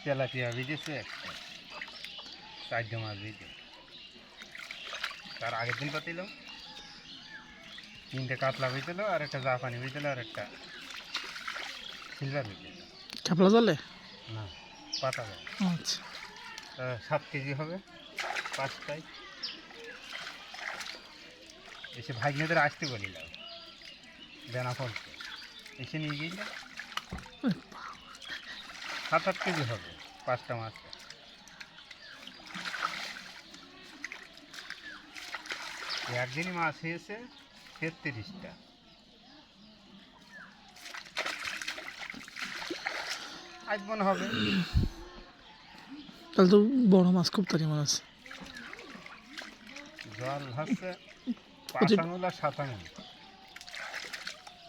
Tilapia ভিজেছে একটা, 4টে মাছ ভিজে। তার আগের দিন পাতিল 3টে কাতলা ভিজল, আর একটা জাপানি ভিজল, আর একটা সিলভার ভিজল। খেপলা জলে না, পাতা যায়। আচ্ছা 7 কেজি হবে 5টায়। এসে ভাগ্নেদের আসতে বলিলাম বেনাফলকে, এসে নিয়ে গেল। 7-8 কেজি হবে 5টা মাছ। একদিনই মাছ হয়েছে 33টা। আজ মনে হবে। তাহলে তো বড় মাছ খুব তারি মাছ। জল হচ্ছে 5 আঙুল আর 7 আঙুল।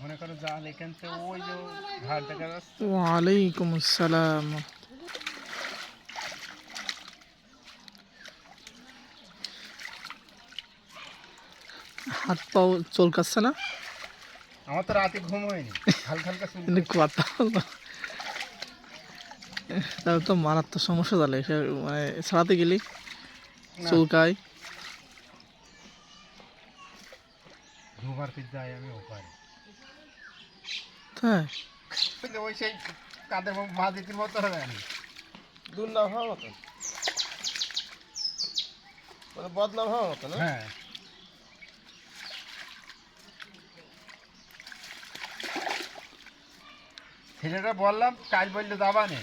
মনে করো জাল এখান থেকে ওই যে ঘাট দেখা যাচ্ছে। ওয়ালাইকুম আসসালাম। হাত পাও চলকাচ্ছে না? আমার তো রাতে ঘুম হয়নি, হালকা হালকা কিন্তু কথা হলো, তাহলে তো মারাত্মক সমস্যা তাহলে মানে ছাড়াতে গেলি চুলকায়। দুবার ফির যাই আমি ওপারে, তাই ওই সেই কাদের মাছ দিতির মতো হবে। আমি দুর্নাম হওয়ার মতন, বদনাম হওয়ার মতন। হ্যাঁ, ছেলেটা বললাম কাজ বললে যাবা নে,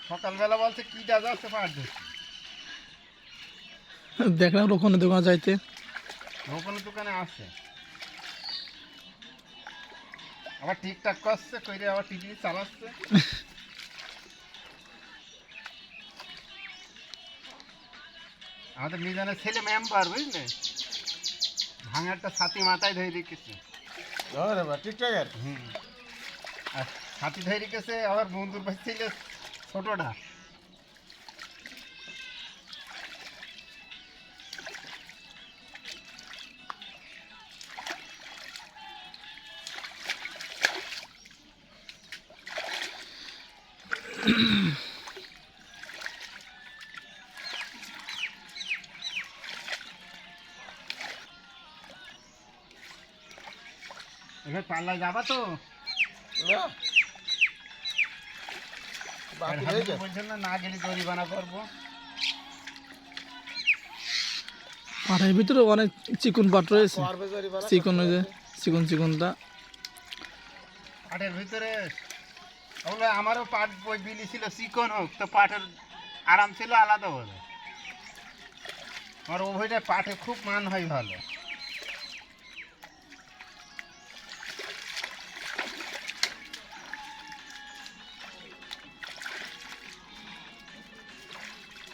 সকালবেলা বলছে কি যা যাচ্ছে পাঁচ ধরছি। দেখলাম ওখানে দোকান যাইতে। রোপণের দোকানে আছে, আবার ঠিকঠাক করছে, কইরে আবার টিভি চালাচ্ছে। আমাদের মিজানের ছেলে মেম্বার বুঝলে, ভাঙারটা ছাতি মাথায় ধরে রেখেছে। ঠিকঠাক আর হুম, আর ছাতি ধরে রেখেছে। আবার বন্ধুর পাশে ছিল ছোটটা। এবার পাল্লায় যাবা তো? না বাকি হয়ে যায়। বলছেন না গেলে জরিমানা করবো। পাটের ভিতরে অনেক চিকন পাট রয়েছে, করবে জরিমানা, চিকন ওই যে চিকন চিকনটা। পাটের ভিতরে ওগুলো আমারও পাট বই বিলি ছিল, চিকন হোক তো পাটের আরাম ছিল আলাদা হলো। আমার ওইটা পাটে খুব মান হয় ভালো।